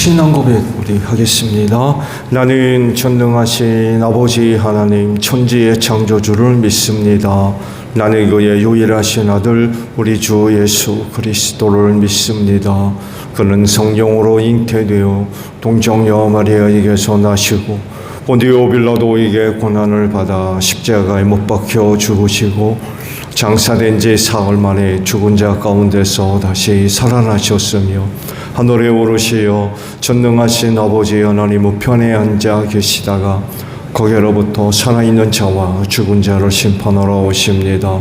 신앙 고백 우리 하겠습니다. 나는 전능하신 아버지 하나님 천지의 창조주를 믿습니다. 나는 그의 유일하신 아들 우리 주 예수 그리스도를 믿습니다. 그는 성령으로 잉태되어 동정녀 마리아에게서 나시고 본디오 빌라도에게 고난을 받아 십자가에 못 박혀 죽으시고 장사된 지 사흘 만에 죽은 자 가운데서 다시 살아나셨으며 하늘에 오르시어 전능하신 아버지 하나님 우편에 앉아 계시다가 거기로부터 살아있는 자와 죽은 자를 심판하러 오십니다.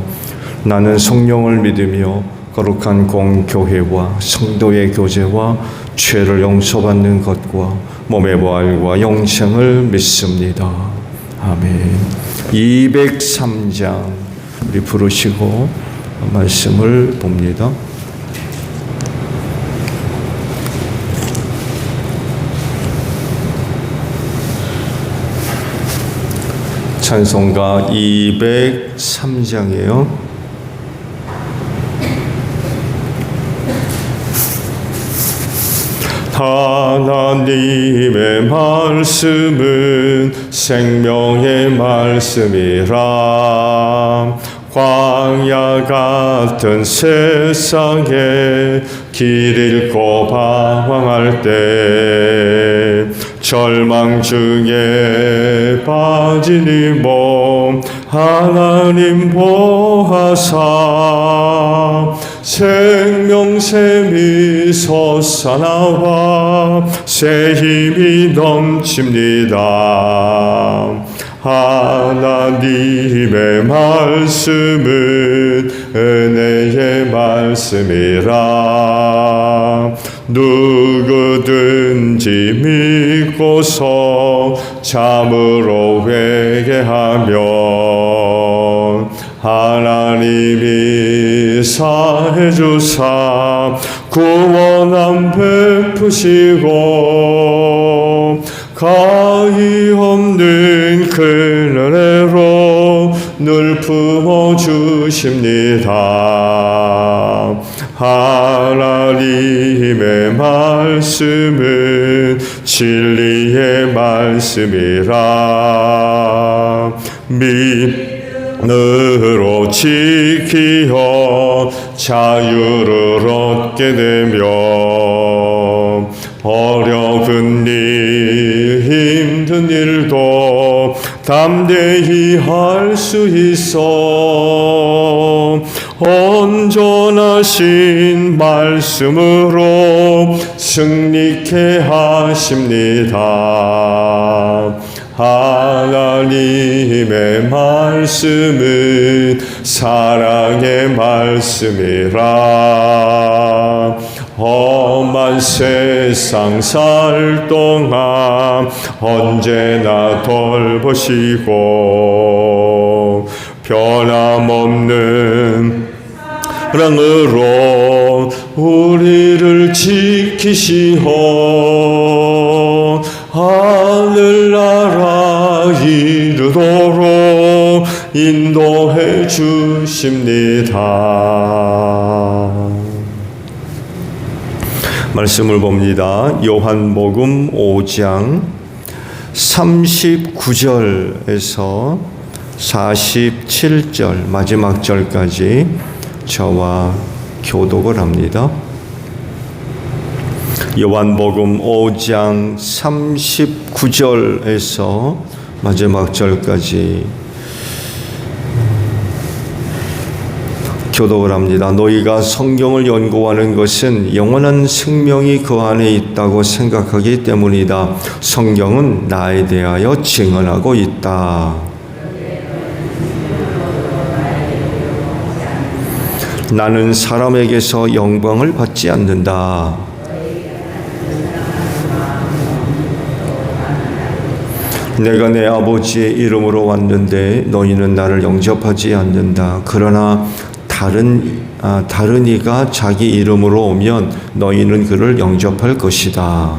나는 성령을 믿으며 거룩한 공교회와 성도의 교제와 죄를 용서받는 것과 몸의 부활과 영생을 믿습니다. 아멘. 203장 우리 부르시고 말씀을 봅니다. 찬송가 203장이에요. 하나님의 말씀은 생명의 말씀이라. 광야 같은 세상에 길 잃고 방황할 때 절망 중에 빠진 이 몸 하나님 보하사 생명샘이 솟아나와 새 힘이 넘칩니다. 하나님의 말씀은 은혜의 말씀이라. 누구든지 믿고서 참으로 회개하면 하나님이 사해 주사 구원함 베푸시고 가히 없는 큰 은혜로 늘 품어주십니다. 하나님의 말씀은 진리의 말씀이라. 믿음으로 지키어 자유를 얻게 되며 어려운 일, 힘든 일도 담대히 할 수 있어 온전하신 말씀으로 승리케 하십니다. 하나님의 말씀은 사랑의 말씀이라. 험한 세상 살 동안 언제나 돌보시고 변함없는 사랑으로 우리를 지키시오. 하늘나라 이르도록 인도해 주십니다. 말씀을 봅니다. 요한복음 5장 39절에서 47절 마지막 절까지 저와 교독을 합니다. 요한복음 5장 39절에서 마지막 절까지 교독을 합니다. 너희가 성경을 연구하는 것은 영원한 생명이 그 안에 있다고 생각하기 때문이다. 성경은 나에 대하여 증언하고 있다. 나는 사람에게서 영광을 받지 않는다. 내가 내 아버지의 이름으로 왔는데 너희는 나를 영접하지 않는다. 그러나 다른 이가 자기 이름으로 오면 너희는 그를 영접할 것이다.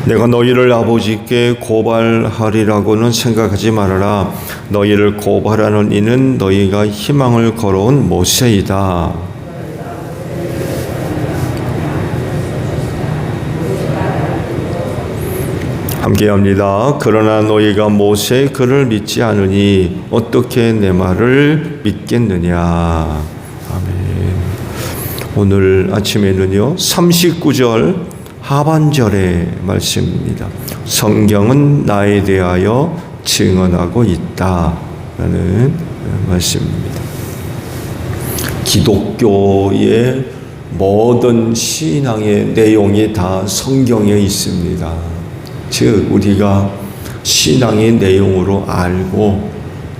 내가 너희를 아버지께 고발하리라고는 생각하지 말아라. 너희를 고발하는 이는 너희가 희망을 걸어온 모세이다. 함께합니다. 그러나 너희가 모세의 글을 믿지 않으니 어떻게 내 말을 믿겠느냐. 아멘. 오늘 아침에는요 39절 하반절의 말씀입니다. 성경은 나에 대하여 증언하고 있다라는 말씀입니다. 기독교의 모든 신앙의 내용이 다 성경에 있습니다. 즉 우리가 신앙의 내용으로 알고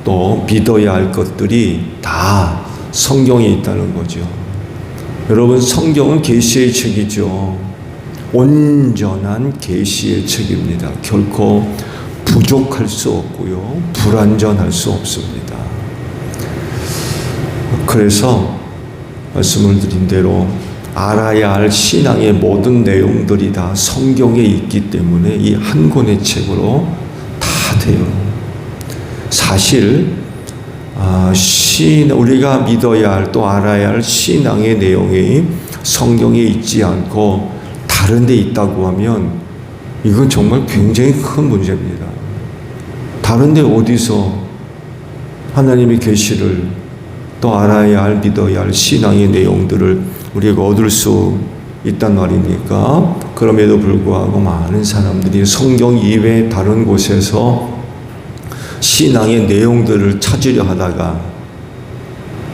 또 믿어야 할 것들이 다 성경에 있다는 거죠. 여러분, 성경은 계시의 책이죠. 온전한 계시의 책입니다. 결코 부족할 수 없고요, 불완전할 수 없습니다. 그래서 말씀을 드린 대로 알아야 할 신앙의 모든 내용들이 다 성경에 있기 때문에 이 한 권의 책으로 다 돼요. 사실 우리가 믿어야 할 또 알아야 할 신앙의 내용이 성경에 있지 않고 다른 데 있다고 하면 이건 정말 굉장히 큰 문제입니다. 다른 데 어디서 하나님의 계시를 또 알아야 할 믿어야 할 신앙의 내용들을 우리가 얻을 수 있단 말입니까? 그럼에도 불구하고 많은 사람들이 성경 이외의 다른 곳에서 신앙의 내용들을 찾으려 하다가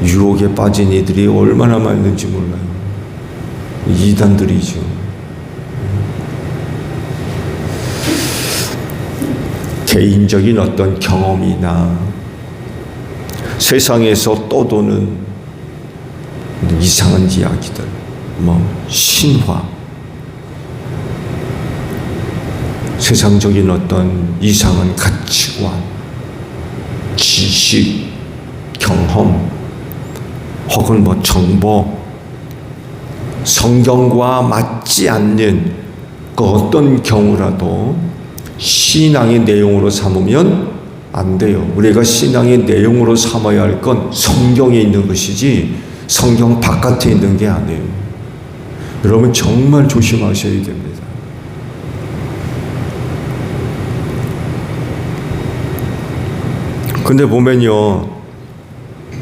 유혹에 빠진 이들이 얼마나 많은지 몰라요. 이단들이죠. 개인적인 어떤 경험이나 세상에서 떠도는 이상한 이야기들, 신화, 세상적인 어떤 이상한 가치관, 지식, 경험, 혹은 정보, 성경과 맞지 않는 그 어떤 경우라도 신앙의 내용으로 삼으면 안 돼요. 우리가 신앙의 내용으로 삼아야 할 건 성경에 있는 것이지 성경 바깥에 있는 게 아니에요. 여러분 정말 조심하셔야 됩니다. 근데 보면요,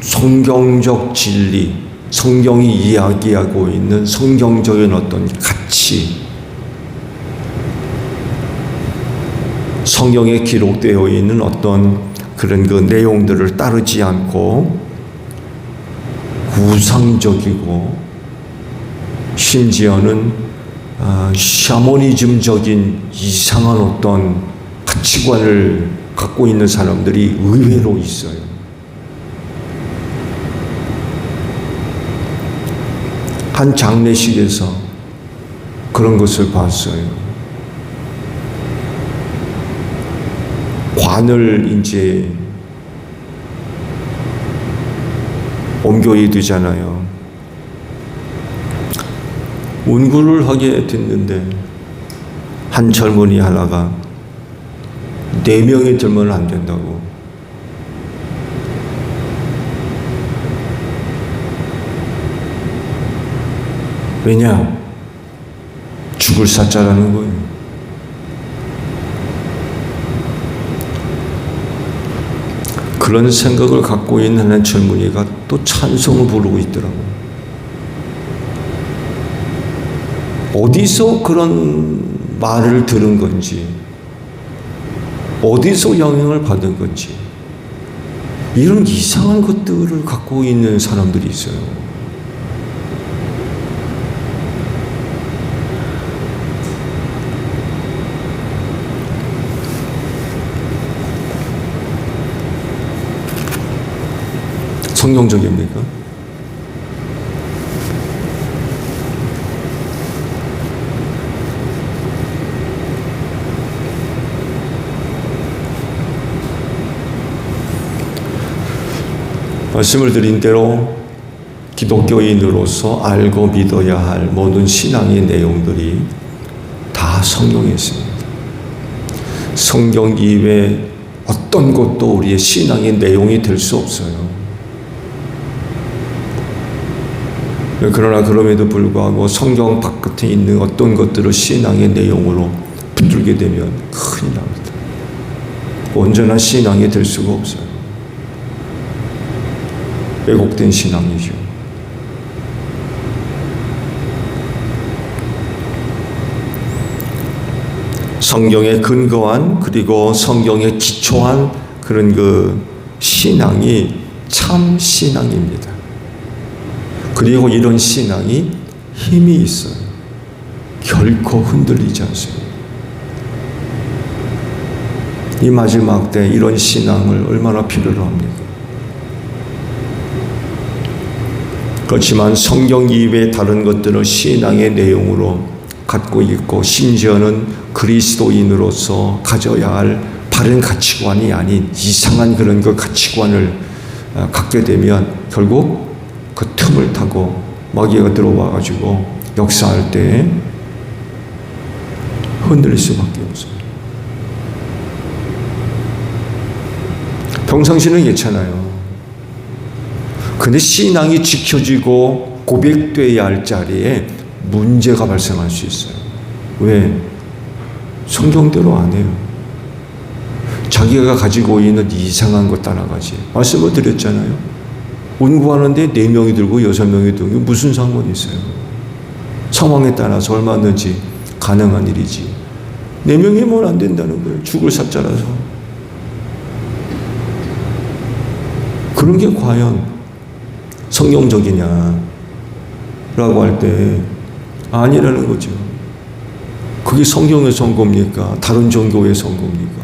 성경적 진리, 성경이 이야기하고 있는 성경적인 어떤 가치, 성경에 기록되어 있는 어떤 그런 그 내용들을 따르지 않고 우상적이고 심지어는 샤머니즘적인 이상한 어떤 가치관을 갖고 있는 사람들이 의외로 있어요. 한 장례식에서 그런 것을 봤어요. 관을 이제 옮겨야 되잖아요. 운구를 하게 됐는데 한 젊은이 하나가 4명이 들면 안 된다고. 왜냐? 죽을 사자라는 거예요. 그런 생각을 갖고 있는 한 젊은이가 또 찬송을 부르고 있더라고요. 어디서 그런 말을 들은 건지, 어디서 영향을 받은 건지, 이런 이상한 것들을 갖고 있는 사람들이 있어요. 성경적입니까? 말씀을 드린 대로 기독교인으로서 알고 믿어야 할 모든 신앙의 내용들이 다 성경에 있습니다. 성경 이외에 어떤 것도 우리의 신앙의 내용이 될 수 없어요. 그러나 그럼에도 불구하고 성경 바깥에 있는 어떤 것들을 신앙의 내용으로 붙들게 되면 큰일 납니다. 온전한 신앙이 될 수가 없어요. 왜곡된 신앙이죠. 성경에 근거한, 그리고 성경에 기초한 그런 그 신앙이 참 신앙입니다. 그리고 이런 신앙이 힘이 있어요. 결코 흔들리지 않습니다. 이 마지막 때 이런 신앙을 얼마나 필요로 합니까? 그렇지만 성경 이외의 다른 것들을 신앙의 내용으로 갖고 있고, 심지어는 그리스도인으로서 가져야 할 바른 가치관이 아닌 이상한 그런 그 가치관을 갖게 되면 결국 그 틈을 타고 마귀가 들어와 가지고 역사할 때 흔들릴 수밖에 없어요. 평상시는 괜찮아요. 근데 신앙이 지켜지고 고백되어야 할 자리에 문제가 발생할 수 있어요. 왜? 성경대로 안 해요. 자기가 가지고 있는 이상한 것 따라가지. 말씀을 드렸잖아요. 운구하는데 4명이 들고 6명이 들고 무슨 상관이 있어요? 상황에 따라서 얼마든지 가능한 일이지. 4명이면 안 된다는 거예요. 죽을 사자라서. 그런 게 과연 성경적이냐 라고 할 때 아니라는 거죠. 그게 성경의 선고입니까? 다른 종교의 선고입니까?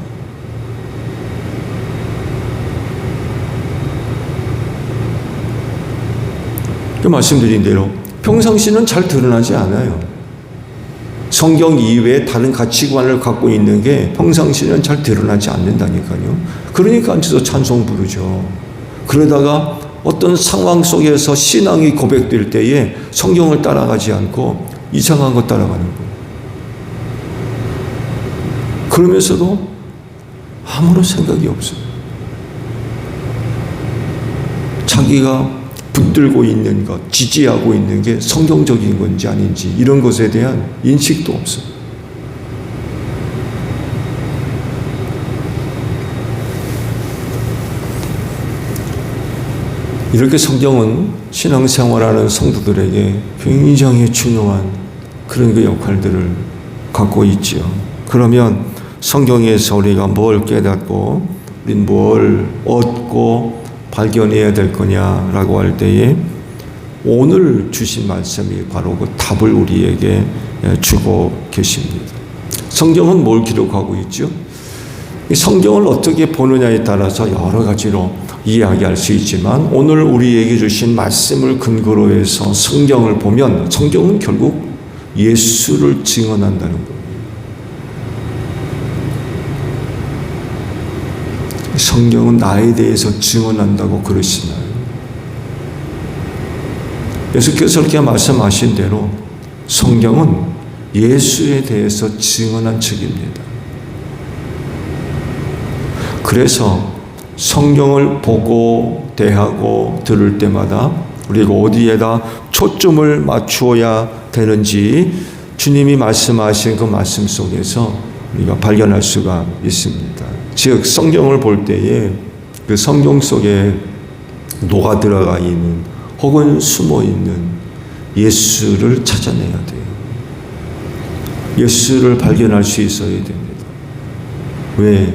그 말씀드린 대로 평상시는 잘 드러나지 않아요. 성경 이외에 다른 가치관을 갖고 있는 게 평상시는 잘 드러나지 않는다니까요. 그러니까 앉아서 찬송 부르죠. 그러다가 어떤 상황 속에서 신앙이 고백될 때에 성경을 따라가지 않고 이상한 것 따라가는 거예요. 그러면서도 아무런 생각이 없어요. 자기가 붙들고 있는 것, 지지하고 있는 게 성경적인 건지 아닌지 이런 것에 대한 인식도 없어요. 이렇게 성경은 신앙생활하는 성도들에게 굉장히 중요한 그런 그 역할들을 갖고 있죠. 그러면 성경에서 우리가 뭘 깨닫고 우린 뭘 얻고 발견해야 될 거냐라고 할 때에 오늘 주신 말씀이 바로 그 답을 우리에게 주고 계십니다. 성경은 뭘 기록하고 있죠? 이 성경을 어떻게 보느냐에 따라서 여러 가지로 이야기할 수 있지만 오늘 우리에게 주신 말씀을 근거로 해서 성경을 보면 성경은 결국 예수를 증언한다는 거예요. 성경은 나에 대해서 증언한다고 그러시나요? 예수께서 그렇게 말씀하신 대로 성경은 예수에 대해서 증언한 책입니다. 그래서 성경을 보고 대하고 들을 때마다 우리가 어디에다 초점을 맞추어야 되는지 주님이 말씀하신 그 말씀 속에서 우리가 발견할 수가 있습니다. 즉 성경을 볼 때에 그 성경 속에 녹아 들어가 있는 혹은 숨어 있는 예수를 찾아내야 돼요. 예수를 발견할 수 있어야 됩니다. 왜?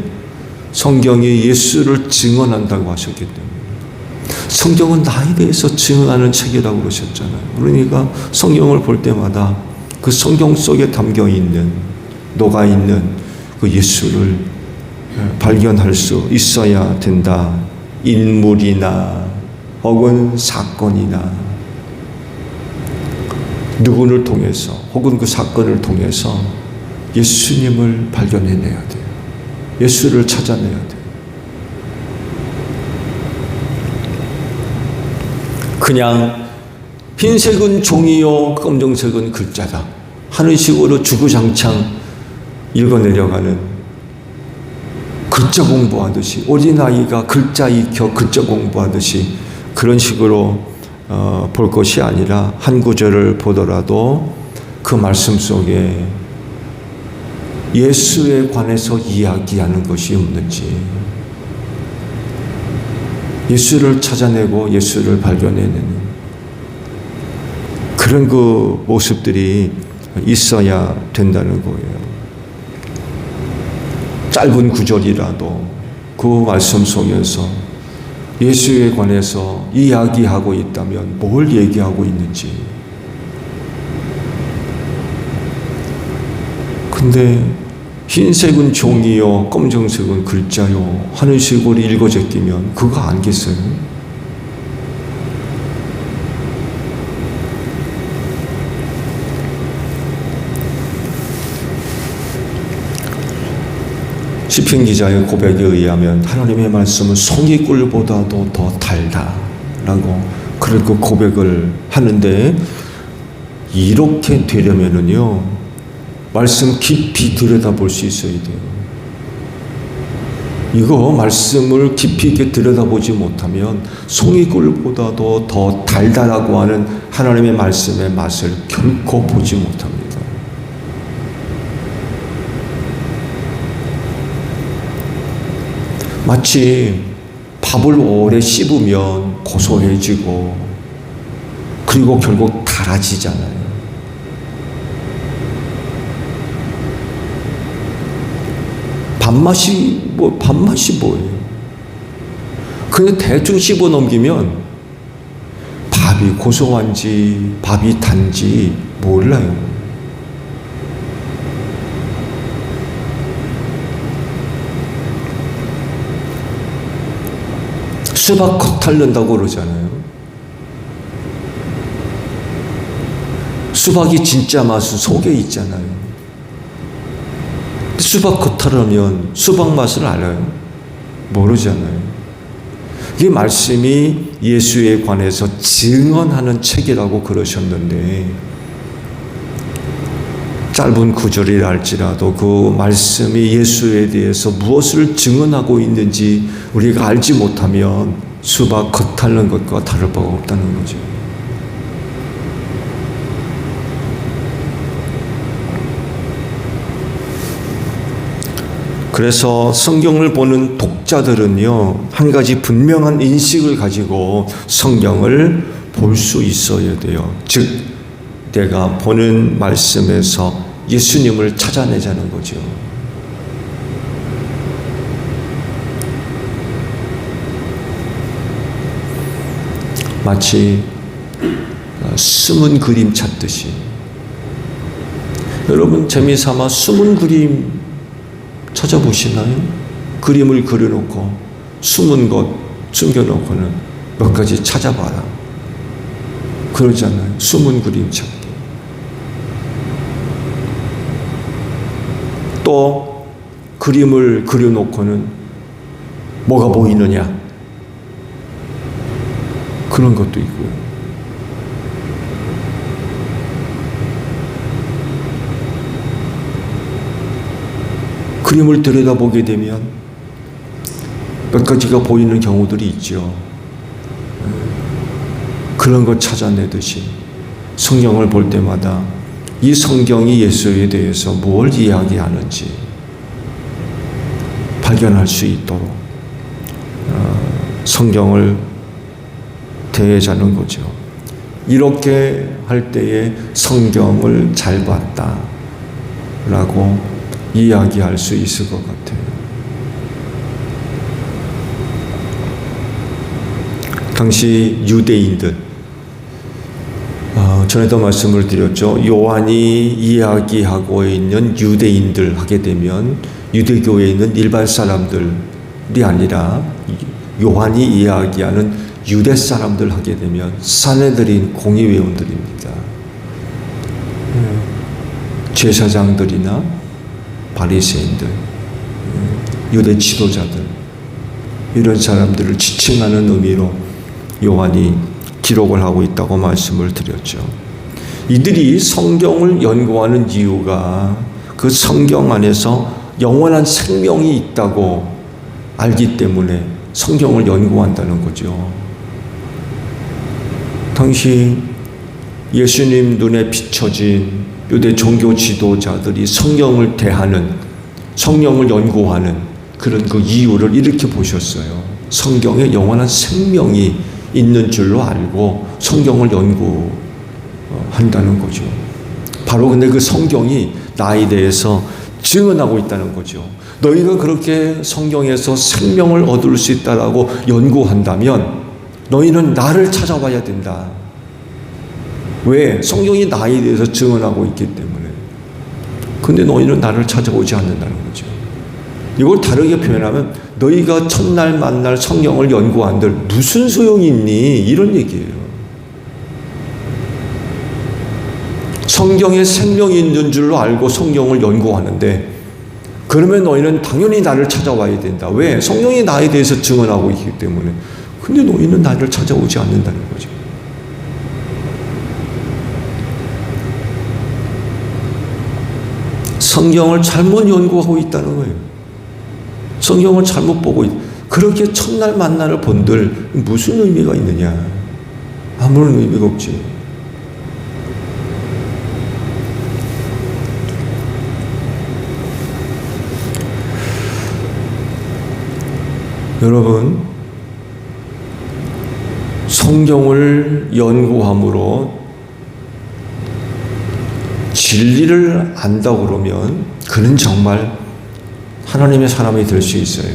성경이 예수를 증언한다고 하셨기 때문에. 성경은 나에 대해서 증언하는 책이라고 그러셨잖아요. 그러니까 성경을 볼 때마다 그 성경 속에 담겨 있는, 녹아 있는 그 예수를 발견할 수 있어야 된다. 인물이나 혹은 사건이나 누구를 통해서 혹은 그 사건을 통해서 예수님을 발견해내야 돼요. 예수를 찾아내야 돼요. 그냥 흰색은 종이요 검정색은 글자다 하는 식으로 주구장창 읽어내려가는 글자 공부하듯이, 어린아이가 글자 익혀 글자 공부하듯이 그런 식으로 볼 것이 아니라 한 구절을 보더라도 그 말씀 속에 예수에 관해서 이야기하는 것이 없는지, 예수를 찾아내고 예수를 발견해내는 그런 그 모습들이 있어야 된다는 거예요. 짧은 구절이라도 그 말씀 속에서 예수에 관해서 이야기하고 있다면 뭘 얘기하고 있는지. 근데 흰색은 종이요 검정색은 글자요 하는 식으로 읽어 제끼면 그거 알겠어요? 시편 기자의 고백에 의하면 하나님의 말씀은 송이꿀보다도 더 달다라고 그렇게 고백을 하는데, 이렇게 되려면은요 말씀 깊이 들여다볼 수 있어야 돼요. 이거 말씀을 깊이 있게 들여다보지 못하면 송이꿀보다도 더 달다라고 하는 하나님의 말씀의 맛을 결코 보지 못합니다. 마치 밥을 오래 씹으면 고소해지고 그리고 결국 달아지잖아요. 밥맛이 뭐예요? 그냥 대충 씹어 넘기면 밥이 고소한지 밥이 단지 몰라요. 수박 겉 핥는다고 그러잖아요. 수박이 진짜 맛은 속에 있잖아요. 수박 겉 핥으면 수박 맛을 알아요? 모르잖아요. 이 말씀이 예수에 관해서 증언하는 책이라고 그러셨는데, 짧은 구절이라 할지라도 그 말씀이 예수에 대해서 무엇을 증언하고 있는지 우리가 알지 못하면 수박 겉 핥는 것과 다를 바가 없다는 거죠. 그래서 성경을 보는 독자들은요, 한 가지 분명한 인식을 가지고 성경을 볼 수 있어야 돼요. 즉, 내가 보는 말씀에서 예수님을 찾아내자는 거죠. 마치 숨은 그림 찾듯이. 여러분 재미삼아 숨은 그림 찾아보시나요? 그림을 그려놓고 숨은 것 숨겨놓고는 몇 가지 찾아봐라 그러잖아요. 숨은 그림 찾기. 또 그림을 그려놓고는 뭐가 보이느냐 그런 것도 있고요. 그림을 들여다보게 되면 몇 가지가 보이는 경우들이 있죠. 그런 것 찾아내듯이 성경을 볼 때마다 이 성경이 예수에 대해서 뭘 이야기하는지 발견할 수 있도록 성경을 대하자는 거죠. 이렇게 할 때에 성경을 잘 봤다라고 이야기할 수 있을 것 같아요. 당시 유대인들, 전에도 말씀을 드렸죠. 요한이 이야기하고 있는 유대인들 하게 되면 유대교에 있는 일반 사람들이 아니라 요한이 이야기하는 유대 사람들 하게 되면 사내들인 공의회원들입니다. 제사장들이나 바리새인들, 유대 지도자들, 이런 사람들을 지칭하는 의미로 요한이 기록을 하고 있다고 말씀을 드렸죠. 이들이 성경을 연구하는 이유가 그 성경 안에서 영원한 생명이 있다고 알기 때문에 성경을 연구한다는 거죠. 당시 예수님 눈에 비춰진 유대 종교 지도자들이 성경을 대하는, 성경을 연구하는 그런 그 이유를 이렇게 보셨어요. 성경에 영원한 생명이 있는 줄로 알고 성경을 연구한다는 거죠. 바로 근데 그 성경이 나에 대해서 증언하고 있다는 거죠. 너희가 그렇게 성경에서 생명을 얻을 수 있다라고 연구한다면 너희는 나를 찾아와야 된다. 왜? 성경이 나에 대해서 증언하고 있기 때문에. 근데 너희는 나를 찾아오지 않는다는 거죠. 이걸 다르게 표현하면 너희가 첫날 만날 성경을 연구한들 무슨 소용이 있니? 이런 얘기예요. 성경에 생명이 있는 줄로 알고 성경을 연구하는데 그러면 너희는 당연히 나를 찾아와야 된다. 왜? 성경이 나에 대해서 증언하고 있기 때문에. 근데 너희는 나를 찾아오지 않는다는 거죠. 성경을 잘못 연구하고 있다는 거예요. 성경을 잘못 보고 그렇게 첫날 만나를 본들 무슨 의미가 있느냐? 아무런 의미가 없지. 여러분, 성경을 연구함으로 진리를 안다고 그러면 그는 정말 하나님의 사람이 될 수 있어요.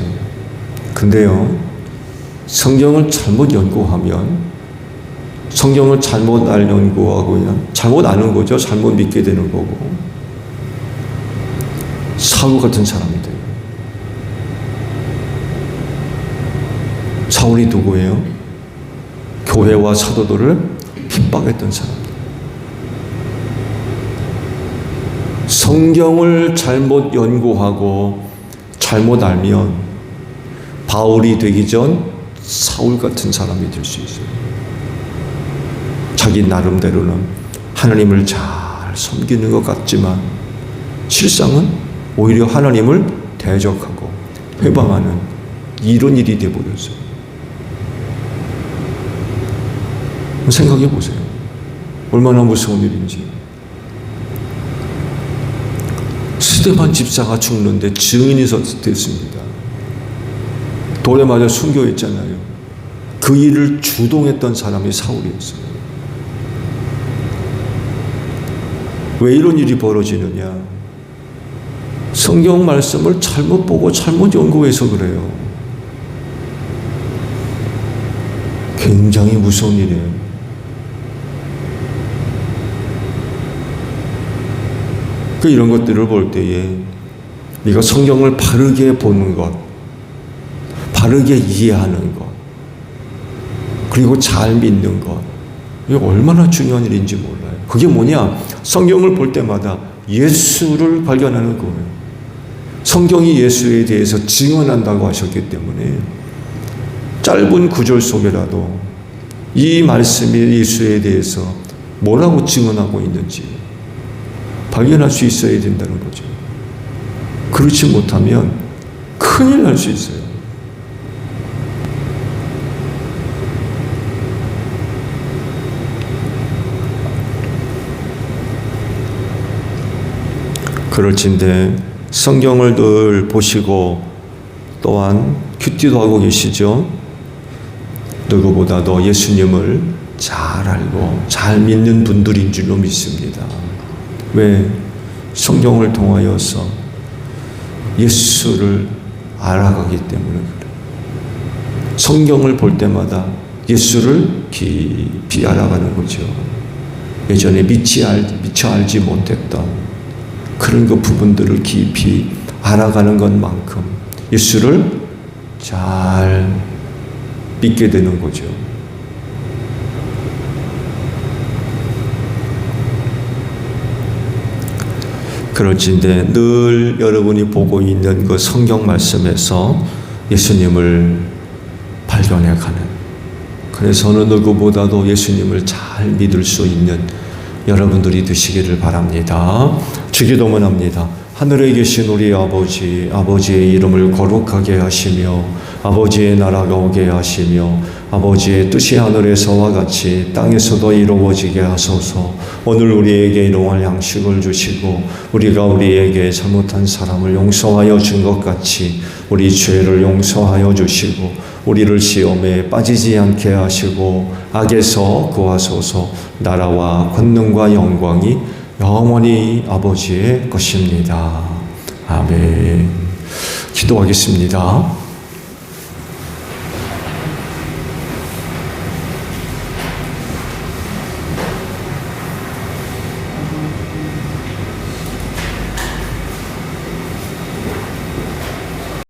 근데요, 성경을 잘못 연구하면 성경을 잘못 연구하고 그냥 잘못 아는 거죠. 잘못 믿게 되는 거고 사울 같은 사람이 돼요. 사울이 누구예요? 교회와 사도들을 핍박했던 사람들. 성경을 잘못 연구하고 잘못 알면 바울이 되기 전 사울 같은 사람이 될 수 있어요. 자기 나름대로는 하나님을 잘 섬기는 것 같지만 실상은 오히려 하나님을 대적하고 회방하는 이런 일이 되어버렸어요. 생각해 보세요. 얼마나 무서운 일인지. 스데반 집사가 죽는데 증인이 됐습니다. 돌에 맞아 순교했잖아요. 그 일을 주동했던 사람이 사울이었어요. 왜 이런 일이 벌어지느냐? 성경 말씀을 잘못 보고 잘못 연구해서 그래요. 굉장히 무서운 일이에요. 이런 것들을 볼 때에 네가 성경을 바르게 보는 것, 바르게 이해하는 것, 그리고 잘 믿는 것, 이게 얼마나 중요한 일인지 몰라요. 그게 뭐냐? 성경을 볼 때마다 예수를 발견하는 거예요. 성경이 예수에 대해서 증언한다고 하셨기 때문에 짧은 구절 속에라도 이 말씀이 예수에 대해서 뭐라고 증언하고 있는지 발견할 수 있어야 된다는 거죠. 그렇지 못하면 큰일 날 수 있어요. 그럴진데 성경을 늘 보시고 또한 큐티도 하고 계시죠. 누구보다도 예수님을 잘 알고 잘 믿는 분들인 줄로 믿습니다. 왜? 성경을 통하여서 예수를 알아가기 때문에 그래요. 성경을 볼 때마다 예수를 깊이 알아가는 거죠. 예전에 미처 알지 못했던 그런 그 부분들을 깊이 알아가는 것만큼 예수를 잘 믿게 되는 거죠. 그럴진데 늘 여러분이 보고 있는 그 성경 말씀에서 예수님을 발견해가는, 그래서 어느 누구보다도 예수님을 잘 믿을 수 있는 여러분들이 되시기를 바랍니다. 주기도문합니다. 하늘에 계신 우리 아버지, 아버지의 이름을 거룩하게 하시며 아버지의 나라가 오게 하시며 아버지의 뜻이 하늘에서와 같이 땅에서도 이루어지게 하소서. 오늘 우리에게 일용할 양식을 주시고 우리가 우리에게 잘못한 사람을 용서하여 준 것 같이 우리 죄를 용서하여 주시고 우리를 시험에 빠지지 않게 하시고 악에서 구하소서. 나라와 권능과 영광이 영원히 아버지의 것입니다. 아멘. 기도하겠습니다.